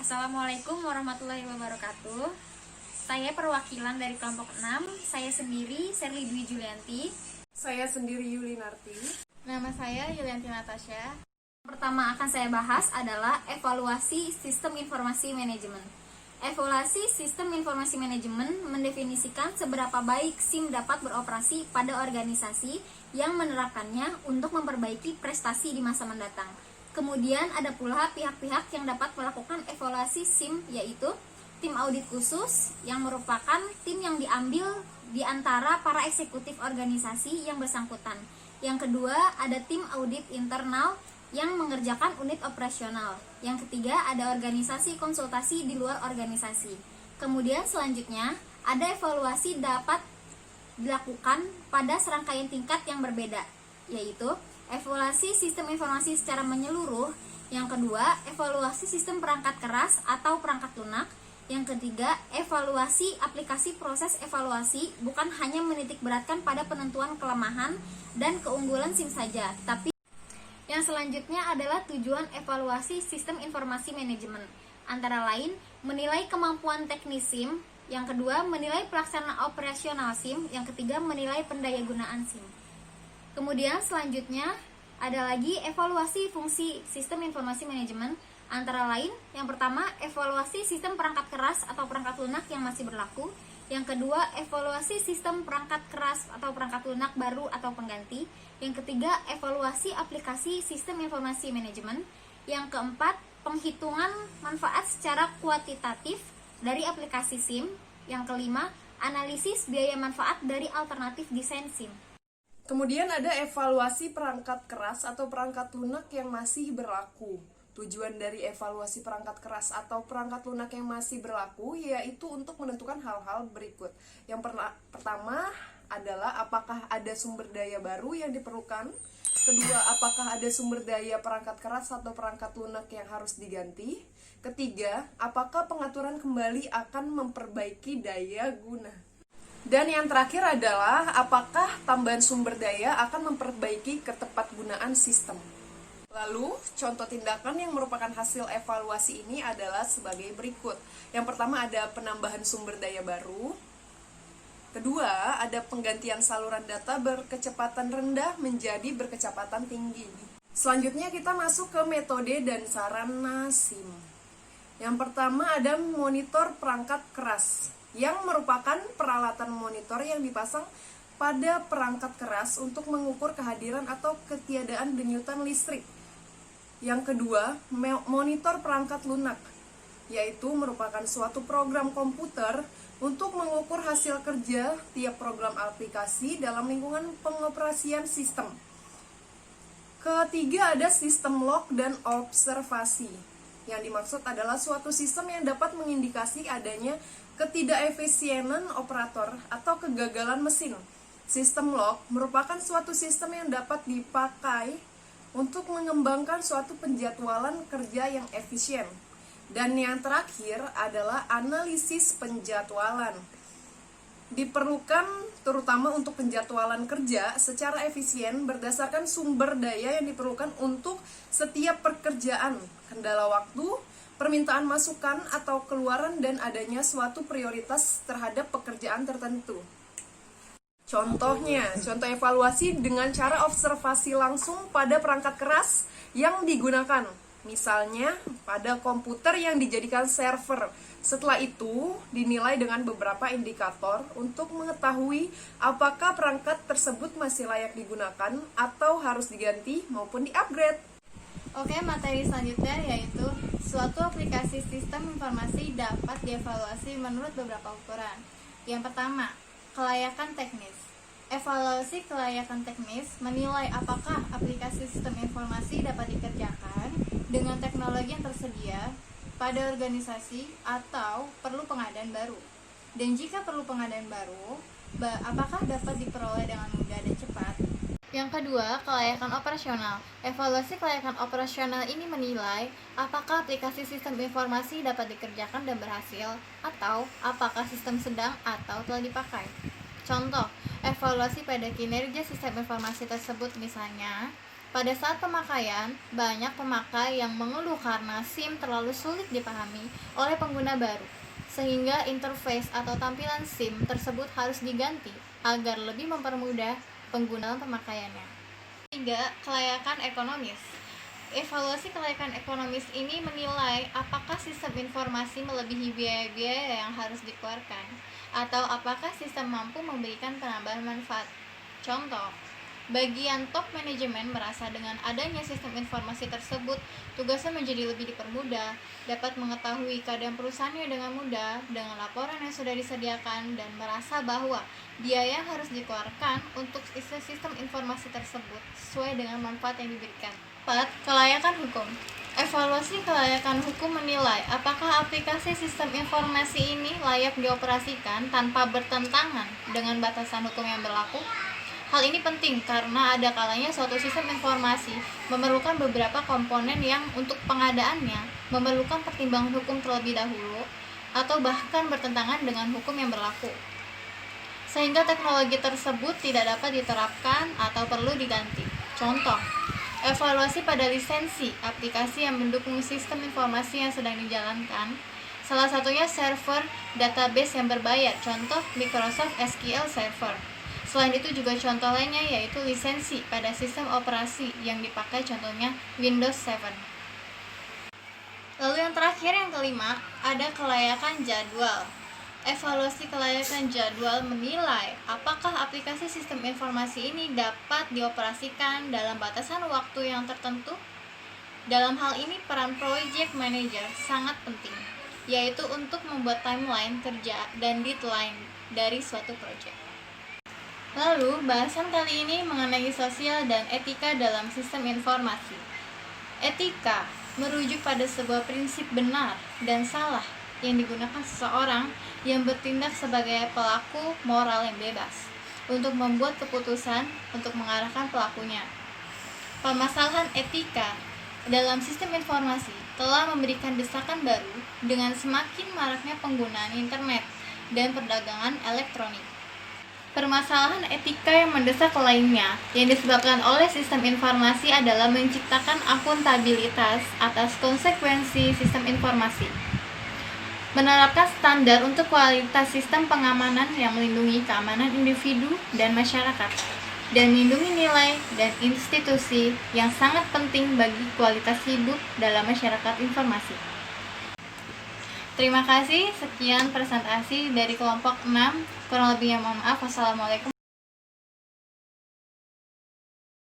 Assalamualaikum warahmatullahi wabarakatuh. Saya perwakilan dari kelompok 6. Saya sendiri Serly Dwi Julianti. Saya sendiri Yulinarti. Nama saya Yulianti Natasha. Pertama akan saya bahas adalah evaluasi sistem informasi manajemen. Evaluasi sistem informasi manajemen mendefinisikan seberapa baik SIM dapat beroperasi pada organisasi yang menerapkannya untuk memperbaiki prestasi di masa mendatang. Kemudian ada pula pihak-pihak yang dapat melakukan evaluasi SIM, yaitu tim audit khusus yang merupakan tim yang diambil di antara para eksekutif organisasi yang bersangkutan. Yang kedua, ada tim audit internal yang mengerjakan unit operasional. Yang ketiga, ada organisasi konsultasi di luar organisasi. Kemudian selanjutnya, ada evaluasi dapat dilakukan pada serangkaian tingkat yang berbeda, yaitu evaluasi sistem informasi secara menyeluruh. Yang kedua, evaluasi sistem perangkat keras atau perangkat lunak. Yang ketiga, evaluasi aplikasi. Proses evaluasi bukan hanya menitikberatkan pada penentuan kelemahan dan keunggulan SIM saja, tapi yang selanjutnya adalah tujuan evaluasi sistem informasi manajemen. Antara lain, menilai kemampuan teknis SIM. Yang kedua, menilai pelaksanaan operasional SIM. Yang ketiga, menilai pendayagunaan SIM. Kemudian selanjutnya ada lagi evaluasi fungsi sistem informasi manajemen. Antara lain, yang pertama, evaluasi sistem perangkat keras atau perangkat lunak yang masih berlaku. Yang kedua, evaluasi sistem perangkat keras atau perangkat lunak baru atau pengganti. Yang ketiga, evaluasi aplikasi sistem informasi manajemen. Yang keempat, penghitungan manfaat secara kuantitatif dari aplikasi SIM. Yang kelima, analisis biaya manfaat dari alternatif desain SIM. Kemudian ada evaluasi perangkat keras atau perangkat lunak yang masih berlaku. Tujuan dari evaluasi perangkat keras atau perangkat lunak yang masih berlaku yaitu untuk menentukan hal-hal berikut. Yang pertama adalah apakah ada sumber daya baru yang diperlukan. Kedua, apakah ada sumber daya perangkat keras atau perangkat lunak yang harus diganti. Ketiga, apakah pengaturan kembali akan memperbaiki daya guna. Dan yang terakhir adalah apakah tambahan sumber daya akan memperbaiki ketepatgunaan sistem. Lalu, contoh tindakan yang merupakan hasil evaluasi ini adalah sebagai berikut. Yang pertama ada penambahan sumber daya baru. Kedua, ada penggantian saluran data berkecepatan rendah menjadi berkecepatan tinggi. Selanjutnya kita masuk ke metode dan sarana SIM. Yang pertama ada monitor perangkat keras, yang merupakan peralatan monitor yang dipasang pada perangkat keras untuk mengukur kehadiran atau ketiadaan denyutan listrik. Yang kedua, monitor perangkat lunak, yaitu merupakan suatu program komputer untuk mengukur hasil kerja tiap program aplikasi dalam lingkungan pengoperasian sistem. Ketiga, ada sistem log dan observasi. Yang dimaksud adalah suatu sistem yang dapat mengindikasi adanya ketidakefisienan operator atau kegagalan mesin. Sistem log merupakan suatu sistem yang dapat dipakai untuk mengembangkan suatu penjadwalan kerja yang efisien. Dan yang terakhir adalah analisis penjadwalan. Diperlukan terutama untuk penjadwalan kerja secara efisien berdasarkan sumber daya yang diperlukan untuk setiap pekerjaan, kendala waktu, permintaan masukan atau keluaran, dan adanya suatu prioritas terhadap pekerjaan tertentu. Contohnya, contoh evaluasi dengan cara observasi langsung pada perangkat keras yang digunakan. Misalnya, pada komputer yang dijadikan server. Setelah itu, dinilai dengan beberapa indikator untuk mengetahui apakah perangkat tersebut masih layak digunakan atau harus diganti maupun di-upgrade. Oke, materi selanjutnya yaitu suatu aplikasi sistem informasi dapat dievaluasi menurut beberapa ukuran. Yang pertama, kelayakan teknis. Evaluasi kelayakan teknis menilai apakah aplikasi sistem informasi dapat dikerjakan dengan teknologi yang tersedia pada organisasi atau perlu pengadaan baru. Dan jika perlu pengadaan baru, apakah dapat diperoleh dengan mudah dan cepat? Yang kedua, kelayakan operasional. Evaluasi kelayakan operasional ini menilai apakah aplikasi sistem informasi dapat dikerjakan dan berhasil, atau apakah sistem sedang atau telah dipakai. Contoh, evaluasi pada kinerja sistem informasi tersebut misalnya Pada saat pemakaian, banyak pemakai yang mengeluh karena SIM terlalu sulit dipahami oleh pengguna baru, sehingga interface atau tampilan SIM tersebut harus diganti agar lebih mempermudah penggunaan pemakaiannya. 3. Kelayakan ekonomis. Evaluasi kelayakan ekonomis ini menilai apakah sistem informasi melebihi biaya-biaya yang harus dikeluarkan, atau apakah sistem mampu memberikan penambahan manfaat. Contoh, bagian top manajemen merasa dengan adanya sistem informasi tersebut, tugasnya menjadi lebih dipermudah, dapat mengetahui keadaan perusahaannya dengan mudah dengan laporan yang sudah disediakan, dan merasa bahwa biaya yang harus dikeluarkan untuk sistem informasi tersebut sesuai dengan manfaat yang diberikan. 4. Kelayakan hukum. Evaluasi kelayakan hukum menilai apakah aplikasi sistem informasi ini layak dioperasikan tanpa bertentangan dengan batasan hukum yang berlaku. Hal ini penting karena ada kalanya suatu sistem informasi memerlukan beberapa komponen yang untuk pengadaannya memerlukan pertimbangan hukum terlebih dahulu atau bahkan bertentangan dengan hukum yang berlaku, sehingga teknologi tersebut tidak dapat diterapkan atau perlu diganti. Contoh, evaluasi pada lisensi aplikasi yang mendukung sistem informasi yang sedang dijalankan. Salah satunya server database yang berbayar, contoh Microsoft SQL Server. Selain itu juga contoh lainnya yaitu lisensi pada sistem operasi yang dipakai, contohnya Windows 7. Lalu yang terakhir, yang kelima, ada kelayakan jadwal. Evaluasi kelayakan jadwal menilai apakah aplikasi sistem informasi ini dapat dioperasikan dalam batasan waktu yang tertentu. Dalam hal ini peran project manager sangat penting, yaitu untuk membuat timeline kerja dan deadline dari suatu proyek. Lalu, bahasan kali ini mengenai sosial dan etika dalam sistem informasi. Etika merujuk pada sebuah prinsip benar dan salah yang digunakan seseorang yang bertindak sebagai pelaku moral yang bebas untuk membuat keputusan untuk mengarahkan pelakunya. Permasalahan etika dalam sistem informasi telah memberikan desakan baru dengan semakin maraknya penggunaan internet dan perdagangan elektronik. Permasalahan etika yang mendesak lainnya yang disebabkan oleh sistem informasi adalah menciptakan akuntabilitas atas konsekuensi sistem informasi, menerapkan standar untuk kualitas sistem pengamanan yang melindungi keamanan individu dan masyarakat, dan melindungi nilai dan institusi yang sangat penting bagi kualitas hidup dalam masyarakat informasi. Terima kasih, sekian presentasi dari kelompok 6. Kurang lebihnya mohon maaf. Wassalamualaikum